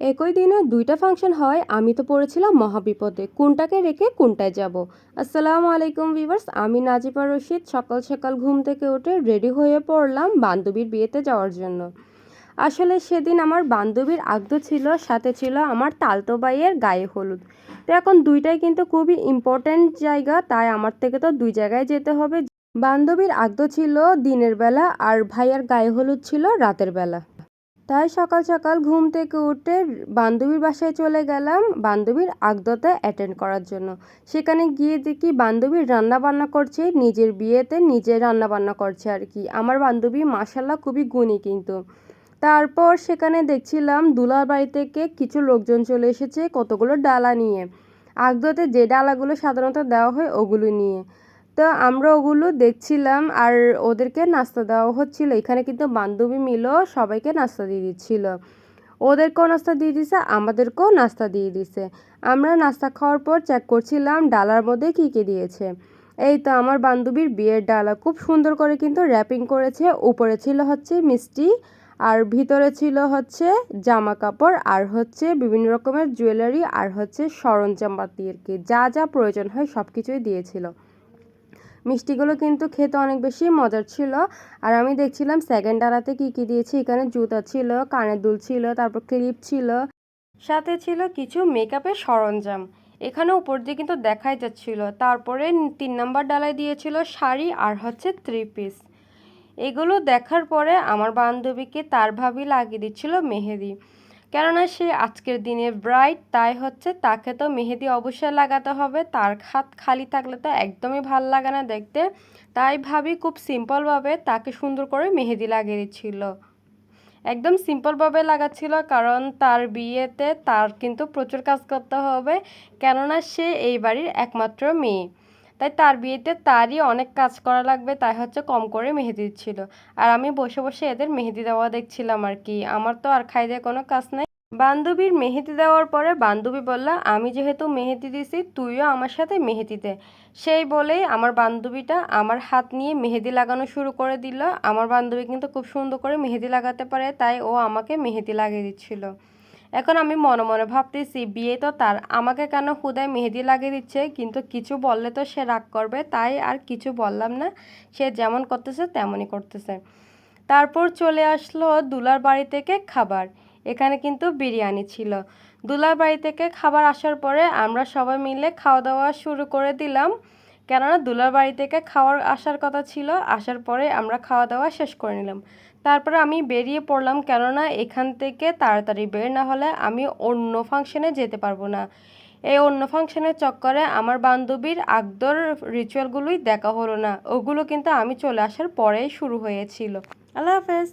একই দিনে দুইটা ফাংশন হয়, আমি তো পড়েছিলাম মহাবিপদে। কোনটাকে রেখে কোনটায় যাব। আসসালামু আলাইকুম ভিউয়ার্স, আমি নাজিবা রশিদ। সকাল সকাল ঘুম থেকে উঠে রেডি হয়ে পড়লাম বান্ধবীর বিয়েতে যাওয়ার জন্য। আসলে সেদিন আমার বান্ধবীর আগ্রহ ছিল, সাথে ছিল আমার তালতো ভাইয়ের গায়ে হলুদ। তো এখন দুইটাই কিন্তু খুবই ইম্পর্ট্যান্ট জায়গা, তাই আমার থেকে তো দুই জায়গায় যেতে হবে। বান্ধবীর আগ্রহ ছিল দিনের বেলা আর ভাইয়ার গায়ে হলুদ ছিল রাতের বেলা। তাই সকাল সকাল ঘুম থেকে উঠে বান্ধবীর বাসায় চলে গেলাম বান্ধবীর আগদতে অ্যাটেন্ড করার জন্য। সেখানে গিয়ে দেখি বান্ধবী রান্না বান্না করছে, নিজের বিয়েতে নিজে রান্না বান্না করছে আর কি। আমার বান্ধবী মাশাল্লাহ খুবই গুণী কিন্তু। তারপর সেখানে দেখছিলাম দুলার বাড়ি থেকে কিছু লোকজন চলে এসেছে কতগুলো ডালা নিয়ে। আগদতে যে ডালাগুলো সাধারণত দেওয়া হয় ওগুলো নিয়ে। তো আমরা ওগুলো দেখছিলাম আর ওদেরকে নাস্তা দেওয়া হচ্ছিল। এখানে কিন্তু বান্ধবী মিলেও সবাইকে নাস্তা দিয়ে দিচ্ছিল। ওদেরকেও নাস্তা দিয়ে দিছে, আমাদেরকেও নাস্তা দিয়ে দিছে। আমরা নাস্তা খাওয়ার পর চেক করছিলাম ডালার মধ্যে কী কী দিয়েছে। এই তো আমার বান্ধবীর বিয়ের ডালা খুব সুন্দর করে কিন্তু র্যাপিং করেছে। উপরে ছিল হচ্ছে মিষ্টি, আর ভিতরে ছিল হচ্ছে জামা কাপড়, আর হচ্ছে বিভিন্ন রকমের জুয়েলারি, আর হচ্ছে সরঞ্জামপাতি আর কি, যা যা প্রয়োজন হয় সব কিছুই দিয়েছিল। মিষ্টিগুলো কিন্তু খেতে অনেক বেশি মজার ছিল। আর আমি দেখছিলাম সেকেন্ড ডালাতে কী কী দিয়েছি। এখানে জুতা ছিল, কানের দুল ছিল, তারপর ক্লিপ ছিল, সাথে ছিল কিছু মেকআপের সরঞ্জাম। এখানে উপর দিয়ে কিন্তু দেখাই যাচ্ছিল। তারপরে 3 নম্বর ডালায় দিয়েছিল শাড়ি আর হচ্ছে 3 পিস। এগুলো দেখার পরে আমার বান্ধবীকে তার ভাবি লাগিয়ে দিচ্ছিল মেহেদি। কেননা সে আজকের দিনে ব্রাইড, তাই হচ্ছে তাকে তো মেহেদি অবশ্যই লাগাতে হবে। তার হাত খালি থাকলে তো একদমই ভাল লাগে না দেখতে। তাই ভাবি খুব সিম্পলভাবে তাকে সুন্দর করে মেহেদি লাগিয়ে দিচ্ছিল। একদম সিম্পলভাবে লাগাচ্ছিল, কারণ তার বিয়েতে তার কিন্তু প্রচুর কাজ করতে হবে। কেননা সে এই বাড়ির একমাত্র মেয়ে, তাই তার বিয়েতে তারই অনেক কাজ করা লাগবে, তাই হচ্ছে কম করে মেহেদি দিচ্ছিল। আর আমি বসে বসে এদের মেহেদি দেওয়া দেখছিলাম আর কি। আমার তো আর খাই দিয়ে কোনো কাজ নাই। বান্ধবীর মেহেদি দেওয়ার পরে বান্ধবী বলল, আমি যেহেতু মেহেদি দিছি তুইও আমার সাথে মেহেদি দে। সেই বলেই আমার বান্ধবীটা আমার হাত নিয়ে মেহেদি লাগানো শুরু করে দিল। আমার বান্ধবী কিন্তু খুব সুন্দর করে মেহেদি লাগাতে পারে, তাই ও আমাকে মেহেদি লাগিয়ে দিচ্ছিল। এখন আমি মনে মনে ভাবতেছি বিয়ে তো তার, আমাকে কেন হুদায় মেহেদি লাগিয়ে দিচ্ছে। কিন্তু কিছু বললে তো সে রাগ করবে, তাই আর কিছু বললাম না। সে যেমন করতেছে তেমনই করতেছে। তারপর চলে আসলো দুলার বাড়ি থেকে খাবার। এখানে কিন্তু বিরিয়ানি ছিল। দুলার বাড়ি থেকে খাবার আসার পরে আমরা সবাই মিলে খাওয়া দাওয়া শুরু করে দিলাম। কেননা দুলার বাড়ি থেকে খাওয়ার আসার কথা ছিল, আসার পরে আমরা খাওয়া দাওয়া শেষ করে নিলাম। তারপরে আমি বেরিয়ে পড়লাম, কেননা এখান থেকে তাড়াতাড়ি বের না হলে আমি অন্য ফাংশনে যেতে পারবো না। এই অন্য ফাংশনের চক্করে আমার বান্ধবীর আগদর রিচুয়ালগুলোই দেখা হলো না। ওগুলো কিন্তু আমি চলে আসার পরেই শুরু হয়েছিল। আল্লাহ হাফেজ।